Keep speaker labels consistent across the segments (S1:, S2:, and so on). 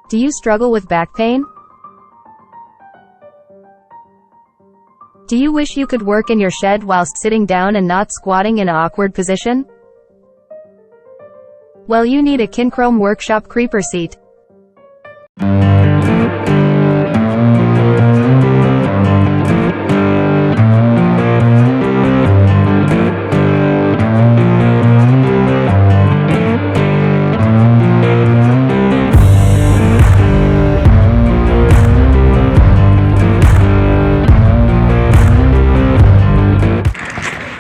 S1: Do you struggle with back pain? Do you wish you could work in your shed whilst sitting down and not squatting in an awkward position? Well, you need a Kincrome workshop creeper seat.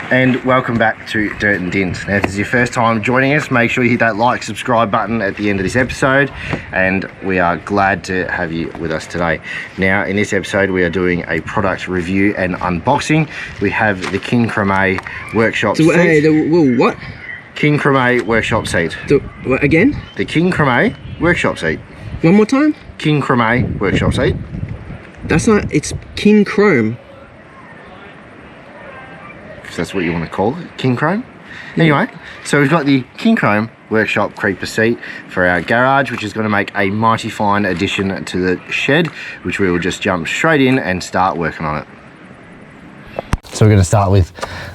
S2: And welcome back to Dirt and Dint. Now, if this is your first time joining us, make sure you hit that like, subscribe button at the end of this episode, and we are glad to have you with us today. Now, in this episode, we are doing a product review and unboxing. We have the Kincrome workshop seat.
S3: What?
S2: Kincrome workshop seat.
S3: What, again?
S2: The Kincrome workshop seat.
S3: One more time?
S2: Kincrome workshop seat.
S3: That's not, it's Kincrome.
S2: If that's what you want to call it, Kincrome. Anyway, so we've got the Kincrome workshop creeper seat for our garage, which is going to make a mighty fine addition to the shed, which we will just jump straight in and start working on it. So we're going to start with,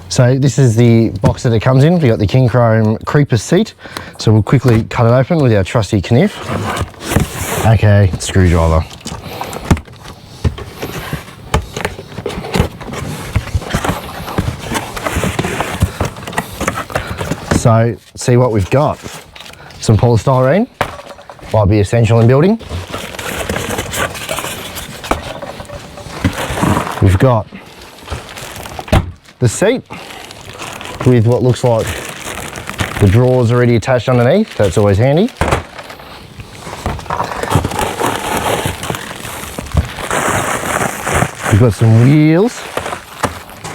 S2: so this is the box that it comes in. We've got the Kincrome creeper seat. So we'll quickly cut it open with our trusty knife. Okay, screwdriver. So, see what we've got. Some polystyrene, might be essential in building. We've got the seat with what looks like the drawers already attached underneath. That's always handy. We've got some wheels.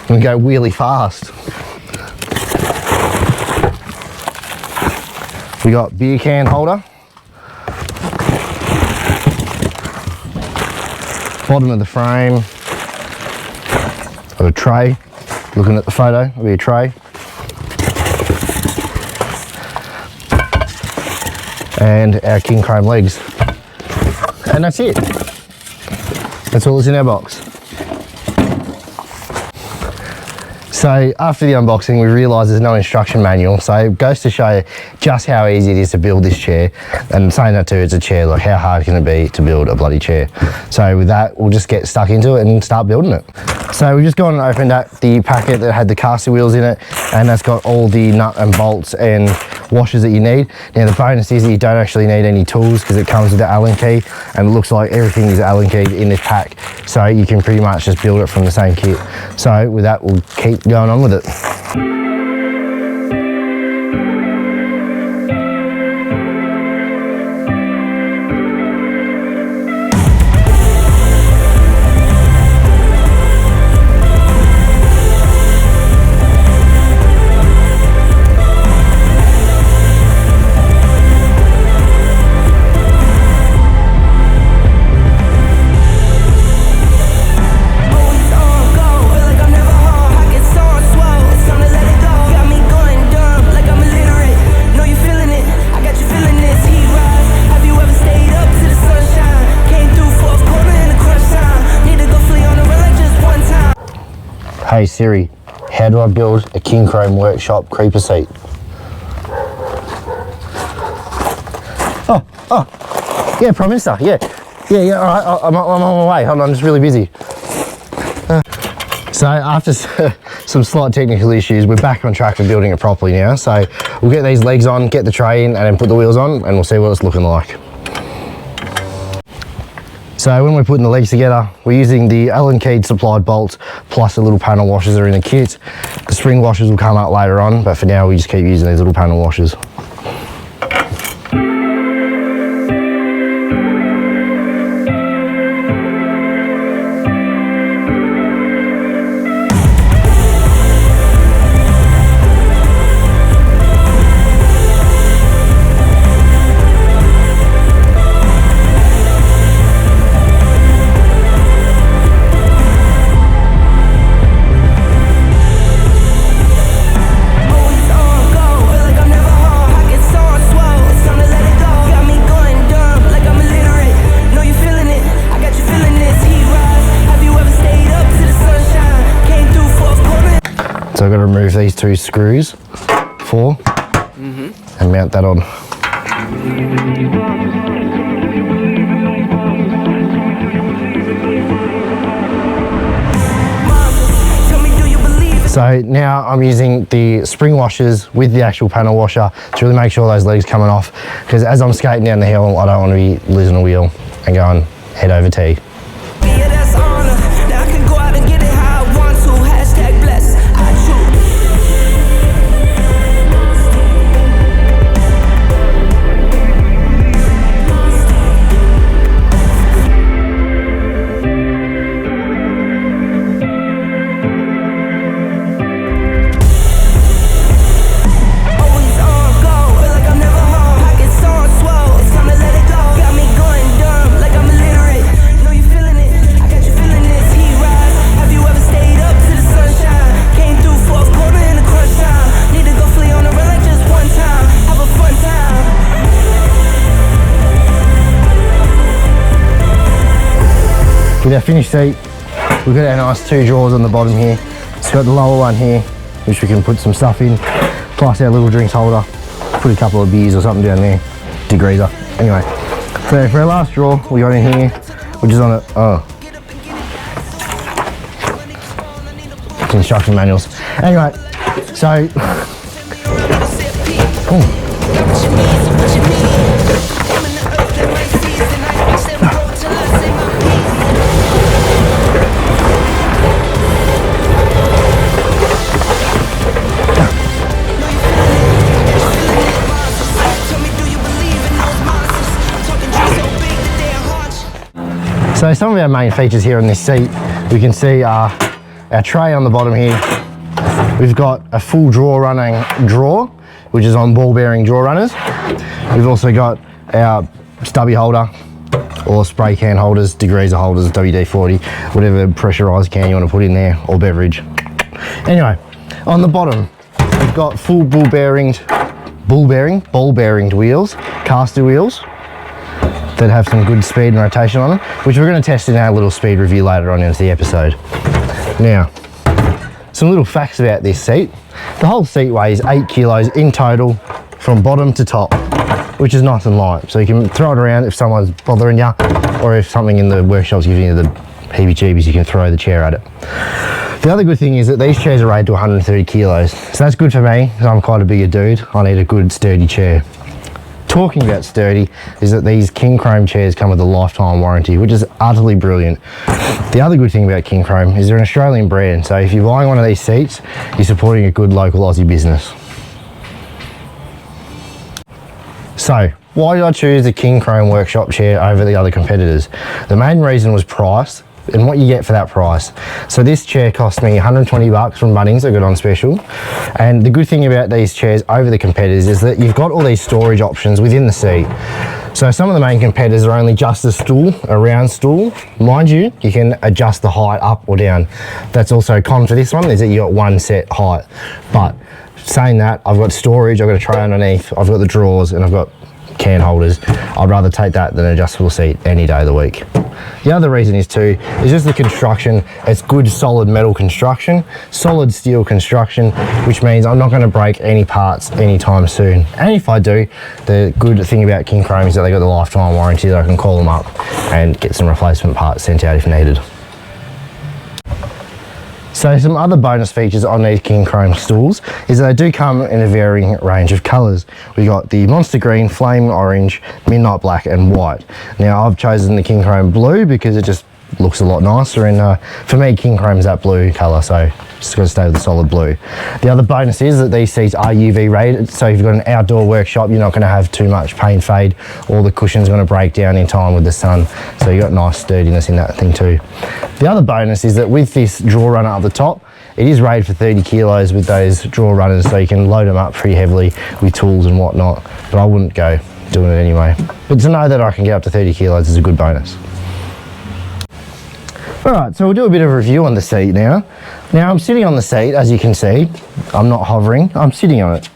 S2: We go wheelie fast. We got beer can holder, bottom of the frame, got a tray. Looking at the photo, it'll be a tray, and our Kincrome legs, and that's it. That's all that's in our box. So after the unboxing, we realised there's no instruction manual, so it goes to show you just how easy it is to build this chair. And saying that too, it's a chair, like how hard can it be to build a bloody chair? So with that, we'll just get stuck into it and start building it. So we've just gone and opened up the packet that had the caster wheels in it, and that's got all the nut and bolts and washers that you need. Now the bonus is that you don't actually need any tools because it comes with the Allen key, and it looks like everything is Allen keyed in this pack, so you can pretty much just build it from the same kit. So with that, we'll keep going on with it. Hey Siri, how do I build a Kincrome workshop creeper seat? Oh, yeah, Prime Minister, yeah, all right, I'm on my way, hold on, I'm just really busy. So after some slight technical issues, we're back on track for building it properly now. So we'll get these legs on, get the tray in, and then put the wheels on, and we'll see what it's looking like. So when we're putting the legs together, we're using the Allen keyed supplied bolts plus the little panel washers that are in the kit. The spring washers will come up later on, but for now we just keep using these little panel washers. remove these 2 screws, 4, and mount that on. So now I'm using the spring washers with the actual panel washer to really make sure those legs coming off, because as I'm skating down the hill, I don't want to be losing a wheel and going head over T. With our finished seat, we've got our nice 2 drawers on the bottom here. It's got the lower one here, which we can put some stuff in, plus our little drinks holder. Put a couple of beers or something down there, degreaser. Anyway, so for our last drawer, we got in here, which is on it's instruction manuals. Anyway, so, So some of our main features here on this seat, we can see our tray on the bottom here. We've got a full drawer running drawer, which is on ball bearing drawer runners. We've also got our stubby holder or spray can holders, degreaser holders, WD-40, whatever pressurized can you want to put in there, or beverage. Anyway, on the bottom, we've got full ball bearinged wheels, caster wheels, that have some good speed and rotation on them, which we're going to test in our little speed review later on into the episode. Now, some little facts about this seat. The whole seat weighs 8 kilos in total from bottom to top, which is nice and light. So you can throw it around if someone's bothering you, or if something in the workshop's giving you the heebie-jeebies, you can throw the chair at it. The other good thing is that these chairs are rated to 130 kilos. So that's good for me, because I'm quite a bigger dude. I need a good sturdy chair. Talking about sturdy is that these Kincrome chairs come with a lifetime warranty, which is utterly brilliant. The other good thing about Kincrome is they're an Australian brand, so if you're buying one of these seats, you're supporting a good local Aussie business. So, why did I choose the Kincrome workshop chair over the other competitors? The main reason was price and what you get for that price. So this chair cost me 120 bucks from Bunnings, I got on special. And the good thing about these chairs over the competitors is that you've got all these storage options within the seat. So some of the main competitors are only just a stool, a round stool. Mind you, you can adjust the height up or down. That's also a con for this one, is that you got one set height. But saying that, I've got storage, I've got a tray underneath, I've got the drawers, and I've got can holders. I'd rather take that than an adjustable seat any day of the week. The other reason is just the construction. It's good solid metal construction, solid steel construction, which means I'm not going to break any parts anytime soon. And if I do, the good thing about Kincrome is that they got the lifetime warranty, that I can call them up and get some replacement parts sent out if needed. So some other bonus features on these Kincrome stools is that they do come in a varying range of colours. We got the Monster Green, Flame Orange, Midnight Black and White. Now I've chosen the Kincrome Blue because it just looks a lot nicer, and for me Kincrome's that blue colour, so just got to stay with the solid blue. The other bonus is that these seats are UV rated, so if you've got an outdoor workshop you're not going to have too much paint fade, or the cushion's going to break down in time with the sun, so you got nice sturdiness in that thing too. The other bonus is that with this drawer runner up the top, it is rated for 30 kilos with those drawer runners, so you can load them up pretty heavily with tools and whatnot, but I wouldn't go doing it anyway. But to know that I can get up to 30 kilos is a good bonus. Alright, so we'll do a bit of a review on the seat now. Now I'm sitting on the seat, as you can see. I'm not hovering, I'm sitting on it.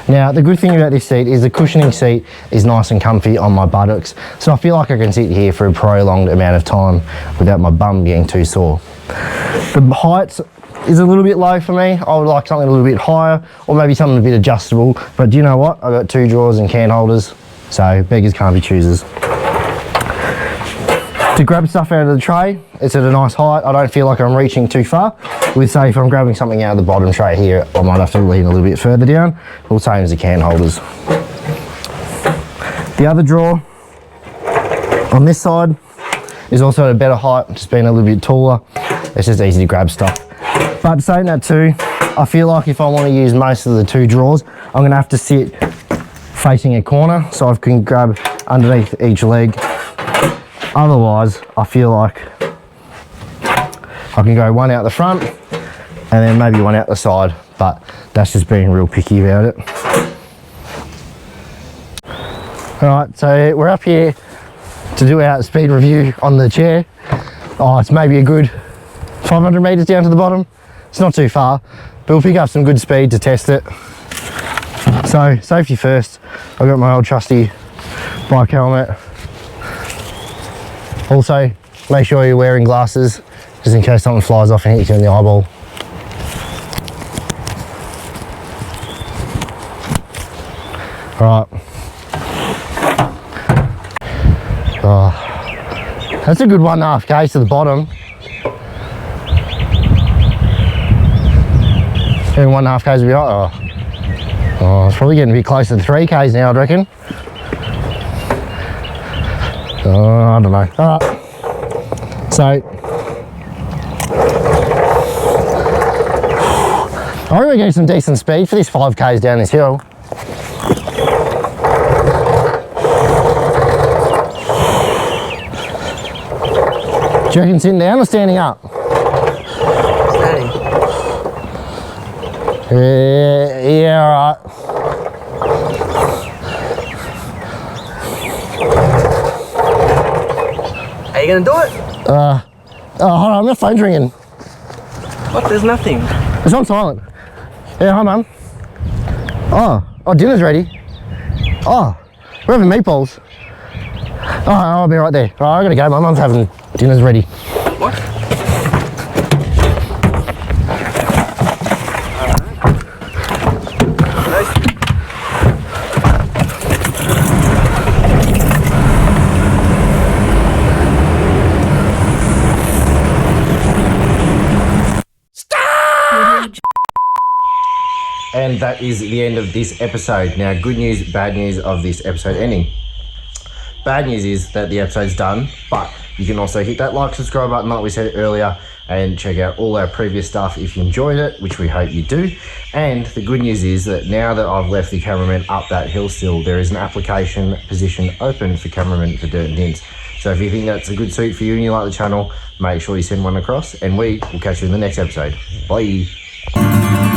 S2: Now the good thing about this seat is the cushioning seat is nice and comfy on my buttocks, so I feel like I can sit here for a prolonged amount of time without my bum getting too sore. The height is a little bit low for me. I would like something a little bit higher, or maybe something a bit adjustable. But do you know what? I've got 2 drawers and can holders, so beggars can't be choosers. To grab stuff out of the tray, it's at a nice height. I don't feel like I'm reaching too far. With, say, if I'm grabbing something out of the bottom tray here, I might have to lean a little bit further down. All same as the can holders. The other drawer on this side is also at a better height, just being a little bit taller. It's just easy to grab stuff. But saying that too, I feel like if I want to use most of the 2 drawers, I'm going to have to sit facing a corner so I can grab underneath each leg. Otherwise, I feel like I can go one out the front and then maybe one out the side, but that's just being real picky about it. Alright, so we're up here to do our speed review on the chair. Oh, it's maybe a good 500 metres down to the bottom. It's not too far, but we'll pick up some good speed to test it. So, safety first. I've got my old trusty bike helmet. Also, make sure you're wearing glasses, just in case something flies off and hits you in the eyeball. Alright. Oh, that's a good 1.5 k's to the bottom. And 1.5 k's will be right. Oh, it's probably getting a bit closer to 3 k's now, I'd reckon. I don't know. Alright. So, I really get some decent speed for this 5 k's down this hill. Do you reckon sitting down or standing up?
S3: Standing.
S2: Yeah, alright.
S3: Are you gonna do it?
S2: Oh, hold on, my phone's ringing.
S3: What? There's nothing.
S2: It's on silent. Yeah, hi, Mum. Oh, dinner's ready. Oh, we're having meatballs. Oh, I'll be right there. Oh, I gotta go. My mum's having dinner's ready.
S3: What?
S2: And that is the end of this episode. Now, good news, bad news of this episode ending. Bad news is that the episode's done, but you can also hit that like, subscribe button like we said earlier, and check out all our previous stuff if you enjoyed it, which we hope you do. And the good news is that now that I've left the cameraman up that hill still, there is an application position open for cameramen for Dirt and Dins. So if you think that's a good suit for you and you like the channel, make sure you send one across, and we will catch you in the next episode. Bye.